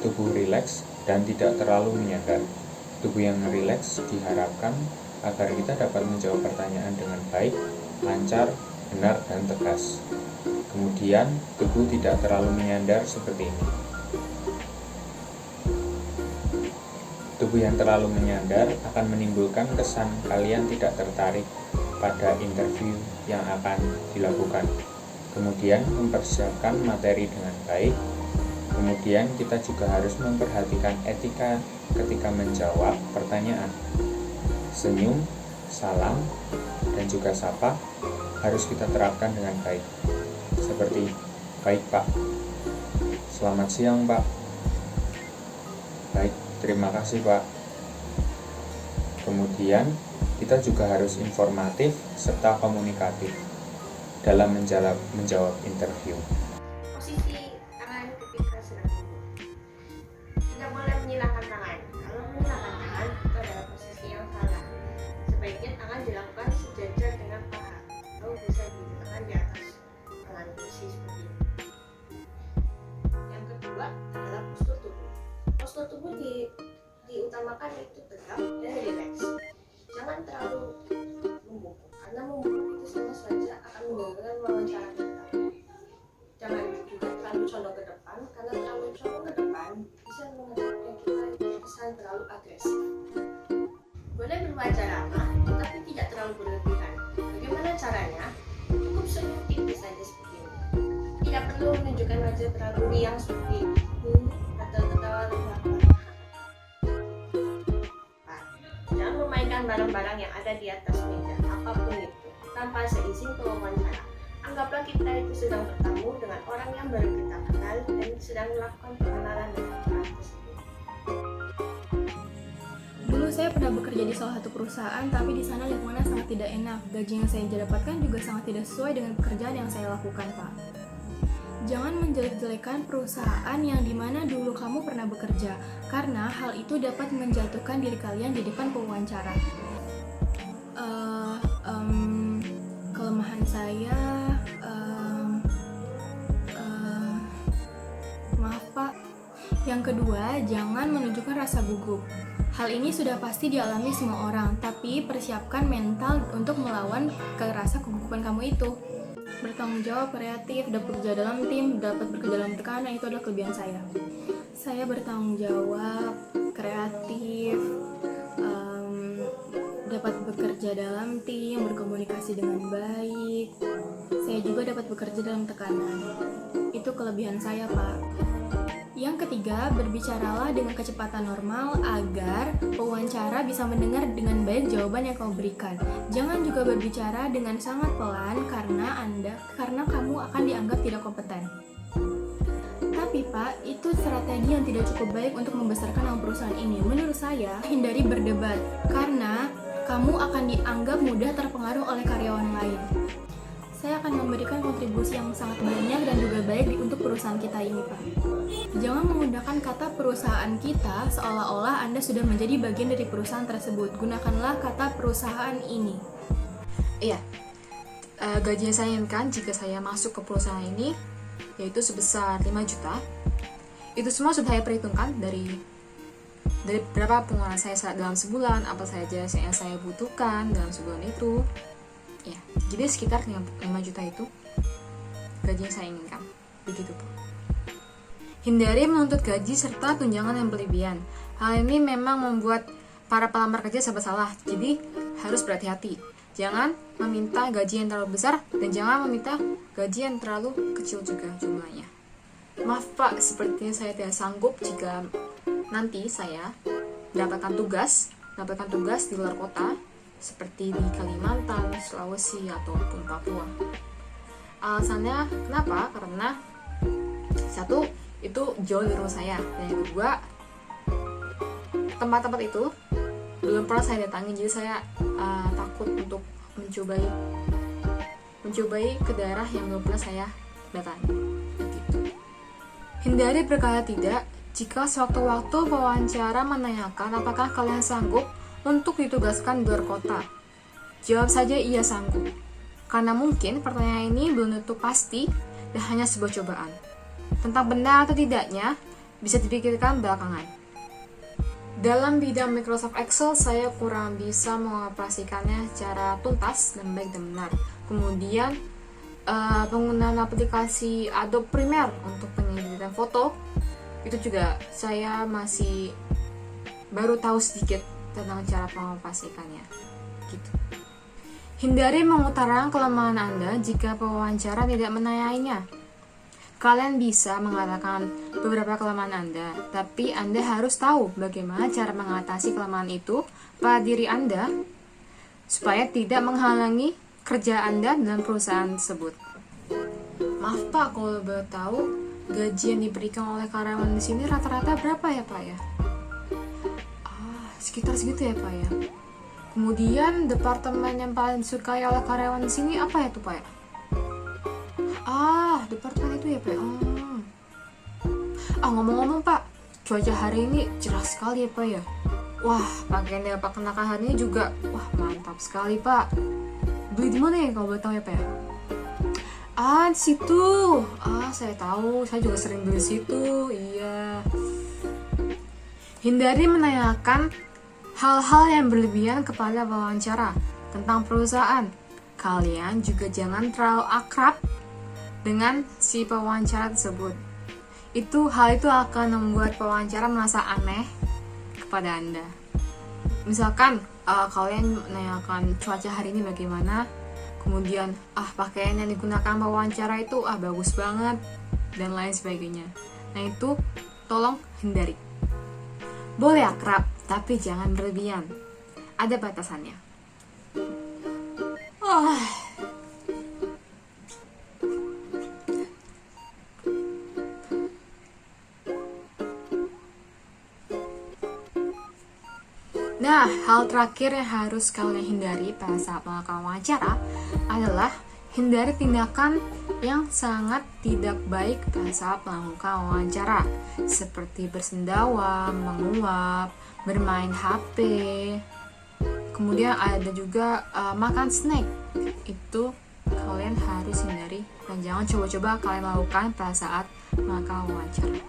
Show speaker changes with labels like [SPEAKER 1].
[SPEAKER 1] tubuh rileks dan tidak terlalu menyadar. Tubuh yang rileks diharapkan agar kita dapat menjawab pertanyaan dengan baik, lancar, benar, dan tegas. Kemudian, tubuh tidak terlalu menyandar seperti ini. Tubuh yang terlalu menyandar akan menimbulkan kesan kalian tidak tertarik pada interview yang akan dilakukan. Kemudian, mempersiapkan materi dengan baik. Kemudian, kita juga harus memperhatikan etika ketika menjawab pertanyaan. Senyum, salam, dan juga sapa harus kita terapkan dengan baik. Seperti, baik Pak, selamat siang Pak, baik, terima kasih Pak. Kemudian, kita juga harus informatif serta komunikatif dalam menjawab interview.
[SPEAKER 2] Posisi tangan ketika sedang duduk. Tidak boleh menyilangkan tangan. Kalau menyilangkan tangan, itu adalah posisi yang salah. Sebaiknya tangan dilakukan sejajar dengan paha, atau bisa diletakkan di atas tangan posisi seperti ini. Yang kedua adalah postur tubuh. Postur tubuh diutamakan itu tegap dan rileks. Jangan terlalu membungkuk, karena membungkuk itu sama saja akan mengganggu wawancara kita. Jangan juga terlalu condong ke depan, karena terlalu condong ke depan bisa mengakibatkan kita kesan terlalu agresif. Boleh berwajah ramah, tetapi tidak terlalu berlebihan. Bagaimana caranya? Cukup senyum tipis saja seperti ini. Tidak perlu menunjukkan wajah terlalu riang seperti ini atau ketawa lembut. Jangan memainkan barang-barang yang ada di atas meja, apapun itu, tanpa seizin pewawancara. Anggaplah kita itu sedang bertemu dengan orang yang baru kita kenal dan sedang melakukan pengenalan dengan orang tersebut.
[SPEAKER 3] Dulu saya pernah bekerja di salah satu perusahaan, tapi di sana lingkungannya sangat tidak enak. Gaji yang saya dapatkan juga sangat tidak sesuai dengan pekerjaan yang saya lakukan, Pak. Jangan menjelek-jelekan perusahaan yang dimana dulu kamu pernah bekerja, karena hal itu dapat menjatuhkan diri kalian di depan pewawancara. Kelemahan saya, maaf Pak. Yang kedua, jangan menunjukkan rasa gugup. Hal ini sudah pasti dialami semua orang, tapi persiapkan mental untuk melawan rasa kegugupan kamu itu. Bertanggung jawab, kreatif, dapat bekerja dalam tim, dapat bekerja dalam tekanan, itu adalah kelebihan saya. Saya bertanggung jawab, kreatif, dapat bekerja dalam tim, berkomunikasi dengan baik. Saya juga dapat bekerja dalam tekanan. Itu kelebihan saya, Pak. Yang ketiga, berbicaralah dengan kecepatan normal agar pewawancara bisa mendengar dengan baik jawaban yang kamu berikan. Jangan juga berbicara dengan sangat pelan karena kamu akan dianggap tidak kompeten. Tapi Pak, itu strategi yang tidak cukup baik untuk membesarkan nama perusahaan ini. Menurut saya, hindari berdebat karena kamu akan dianggap mudah terpengaruh oleh karyawan lain. Saya akan memberikan kontribusi yang sangat banyak dan juga baik untuk perusahaan kita ini, Pak. Jangan menggunakan kata perusahaan kita seolah-olah Anda sudah menjadi bagian dari perusahaan tersebut. Gunakanlah kata perusahaan ini.
[SPEAKER 4] Iya, gaji yang saya inginkan jika saya masuk ke perusahaan ini yaitu sebesar 5 juta. Itu semua sudah saya perhitungkan dari berapa pengeluaran saya dalam sebulan, apa saja yang saya butuhkan dalam sebulan itu. Ya, jadi sekitar 5 juta itu gaji yang saya inginkan. Begitu, Bu. Hindari menuntut gaji serta tunjangan yang berlebihan. Hal ini memang membuat para pelamar kerja serba salah. Jadi, harus berhati-hati. Jangan meminta gaji yang terlalu besar dan jangan meminta gaji yang terlalu kecil juga jumlahnya. Maaf, Pak, sepertinya saya tidak sanggup jika nanti saya mendapatkan tugas di luar kota seperti di Kalimantan, Sulawesi, ataupun Papua. Alasannya kenapa? Karena satu, itu jauh dari rumah saya, dan yang kedua, tempat-tempat itu belum pernah saya datangi, jadi saya takut untuk mencobai ke daerah yang belum pernah saya datangi. Begitu. Hindari berkata tidak jika sewaktu-waktu wawancara menanyakan apakah kalian sanggup untuk ditugaskan di luar kota. Jawab saja iya sanggup, karena mungkin pertanyaan ini belum tentu pasti dan hanya sebuah cobaan. Tentang benar atau tidaknya, bisa dipikirkan belakangan. Dalam bidang Microsoft Excel, saya kurang bisa mengoperasikannya secara tuntas dan baik dan benar. Kemudian, penggunaan aplikasi Adobe Premiere untuk pengeditan foto, itu juga saya masih baru tahu sedikit tentang cara mengoperasikannya. Gitu. Hindari mengutarakan kelemahan Anda jika pewawancara tidak menanyainya. Kalian bisa mengatakan beberapa kelemahan Anda, tapi Anda harus tahu bagaimana cara mengatasi kelemahan itu pada diri Anda supaya tidak menghalangi kerja Anda dalam perusahaan tersebut. Maaf Pak, kalau boleh tahu gaji yang diberikan oleh karyawan di sini rata-rata berapa ya Pak ya? Sekitar segitu ya Pak ya. Kemudian departemen yang paling disukai oleh karyawan di sini apa ya tuh Pak ya? Departemen itu ya Pak. Ngomong-ngomong Pak, cuaca hari ini cerah sekali ya Pak ya. Wah, pakaian yang Pak kenakan hari ini juga, wah mantap sekali Pak. Beli di mana ya kalau boleh tahu ya Pak ya? Di situ. Saya tahu, saya juga sering beli di situ. Iya. Hindari menanyakan hal-hal yang berlebihan kepada wawancara tentang perusahaan. Kalian juga jangan terlalu akrab dengan si pewawancara tersebut. Hal itu akan membuat pewawancara merasa aneh kepada Anda. Misalkan kalian menanyakan cuaca hari ini bagaimana, kemudian pakaian yang digunakan pewawancara itu bagus banget dan lain sebagainya. Nah itu tolong hindari. Boleh akrab, tapi jangan berlebihan. Ada batasannya. Nah, hal terakhir yang harus kalian hindari pada saat melakukan wawancara adalah hindari tindakan yang sangat tidak baik pada saat melakukan wawancara, seperti bersendawa, menguap, bermain HP. Kemudian ada juga makan snack. Itu kalian harus hindari dan jangan coba-coba kalian lakukan pada saat melakukan wawancara.